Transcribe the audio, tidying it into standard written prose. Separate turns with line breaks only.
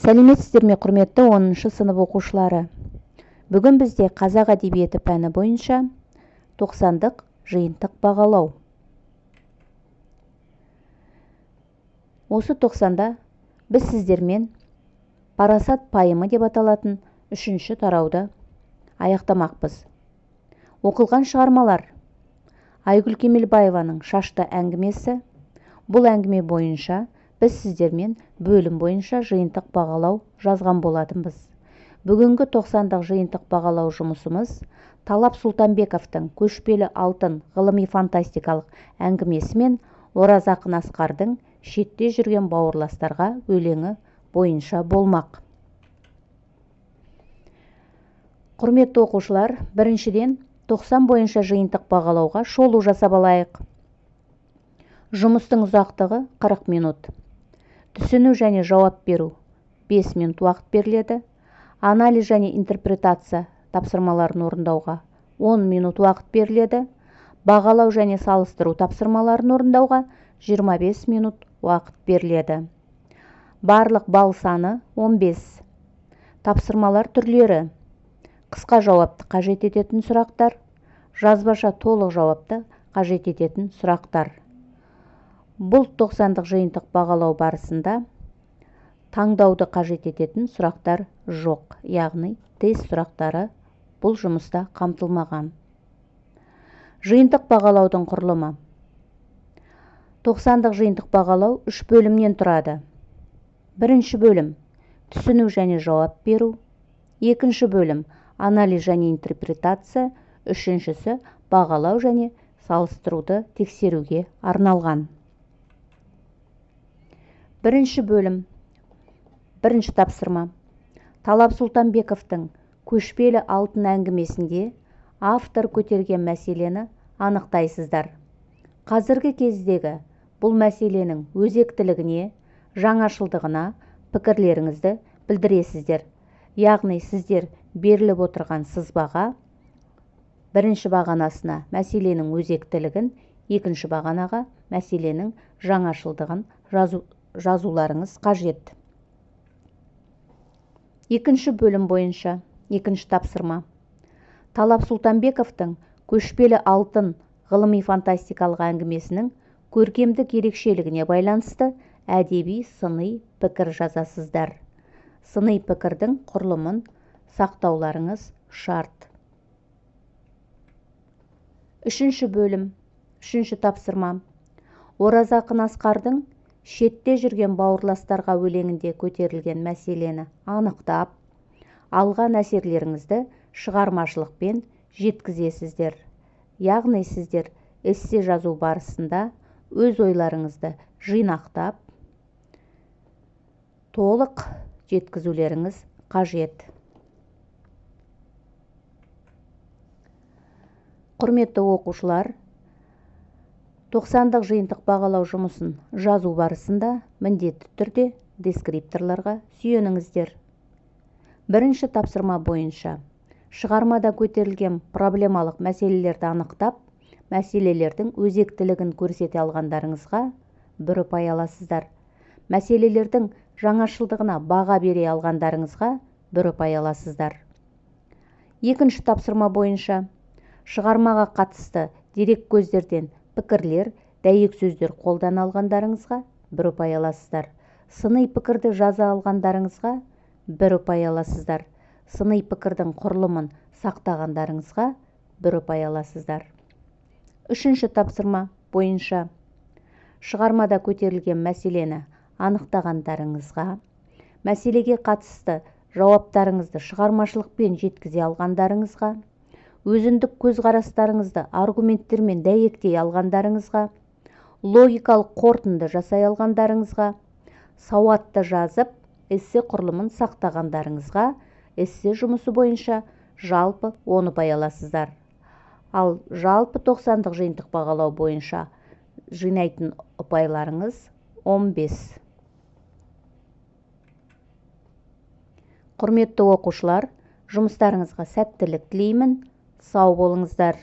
Сәлеметсіздер ме, құрметті 10-шы сынып оқушылары? Бүгін бізде қазақ әдебиеті пәні бойынша 90-дық жиынтық бағалау. Осы 90-да біз сіздермен парасат пайымы деп аталатын 3-ші тарауды аяқтамақпыз. Оқылған шығармалар: Айгүл Кемелбаеваның «Шашты» әңгімесі. Бұл әңгіме бойынша біз сіздермен бөлім бойынша жиынтық бағалау жазған болатынбыз. Бүгінгі 90-дық жиынтық бағалау жұмысымыз Талап Сұлтанбековтың «Көшпелі алтын» ғылыми-фантастикалық әңгімесі мен Ораз Ақын Асқардың «Шетте жүрген бауырластарға» өлеңі бойынша болмақ. Құрметті оқушылар, біріншіден 90 бойынша жиынтық бағалауға шолу жасап алайық. Жұмыстың ұзақтығы 40 минут. Түсіну және жауап беру 5 минут уақыт беріледі. Анализ және интерпретация тапсырмаларын орындауға 10 минут уақыт беріледі. Бағалау және салыстыру тапсырмаларын орындауға 25 минут уақыт беріледі. Барлық балл саны 15. Тапсырмалар түрлері: қысқа жауапты қажет ететін сұрақтар, жазбаша толық жауапты қажет ететін сұрақтар. Бұл 90-дық жиынтық бағалау барысында таңдауды қажет ететін сұрақтар жоқ, яғни тест сұрақтары бұл жұмыста қамтылмаған. Жиынтық бағалаудың құрылымы: 90-дық жиынтық бағалау 3 бөлімнен тұрады. Бірінші бөлім – түсіну және жауап беру. Екінші бөлім – анализ және интерпретация. Үшіншісі – бағалау және салыстыруды тексеруге арналған. Бірінші бөлім. Бірінші тапсырма. Талап Сұлтанбековтың «Көшпелі алтын» әңгімесінде автор көтерген мәселені анықтайсыздар. Қазіргі кездегі бұл мәселенің өзектілігіне, жаңашылдығына пікірлеріңізді білдіресіздер. Яғни сіздер беріліп отырған сызбаға бірінші бағанасына мәселенің өзектілігін, екінші бағанаға мәселенің жаңашылдығын жазуларыңыз қажет. Екінші бөлім бойынша екінші тапсырма. Талап Сұлтанбековтың «Көшпелі алтын» ғылыми-фантастикалық әңгімесінің көркемдік ерекшелігіне байланысты әдеби сыни пікір жазасыздар. Сыни пікірдің құрылымын сақтауларыңыз шарт. Үшінші бөлім, үшінші тапсырма. Ораз Ақын Асқардың «Шетте жүрген бауырластарға» өлеңінде көтерілген мәселені анықтап, алған әсерлеріңізді шығармашылықпен жеткізесіздер. Яғни сіздер эссе жазу барысында өз ойларыңызды жинақтап, толық жеткізулеріңіз қажет. Құрметті оқушылар, 90-дық жиынтық бағалау жұмысын жазу барысында міндетті түрде дескрипторларға сүйеніңіздер. Бірінші тапсырма бойынша шығармада көтерілген проблемалық мәселелерді анықтап, мәселелердің өзектілігін көрсете алғандарыңызға бір ұпай аласыздар. Мәселелердің жаңашылдығына баға бере алғандарыңызға бір ұпай аласыздар. Екінші тапсырма бойынша шығармаға қатысты дерек көздерден пікірлер, дәйек сөздер қолдана алғандарыңызға бір ұпай аласыздар. Сыни пікірді жаза алғандарыңызға бір ұпай аласыздар. Сыни пікірдің құрылымын сақтағандарыңызға бір ұпай аласыздар. Үшінші тапсырма бойынша шығармада көтерілген мәселені анықтағандарыңызға, мәселеге қатысты жауаптарыңызды шығармашылықпен жеткізе алғандарыңызға, өзіндік көзқарастарыңызды аргументтермен дәйектей алғандарыңызға, логикалық қорытынды жасай алғандарыңызға, сауатты жазып, эссе құрылымын сақтағандарыңызға эссе жұмысы бойынша жалпы 10 ұпай аласыздар. Ал жалпы 90-дық жиынтық бағалау бойынша жинайтын ұпайларыңыз 15. Құрметті оқушылар, жұмыстарыңызға сәттілік тілеймін. Сау болыңыздар.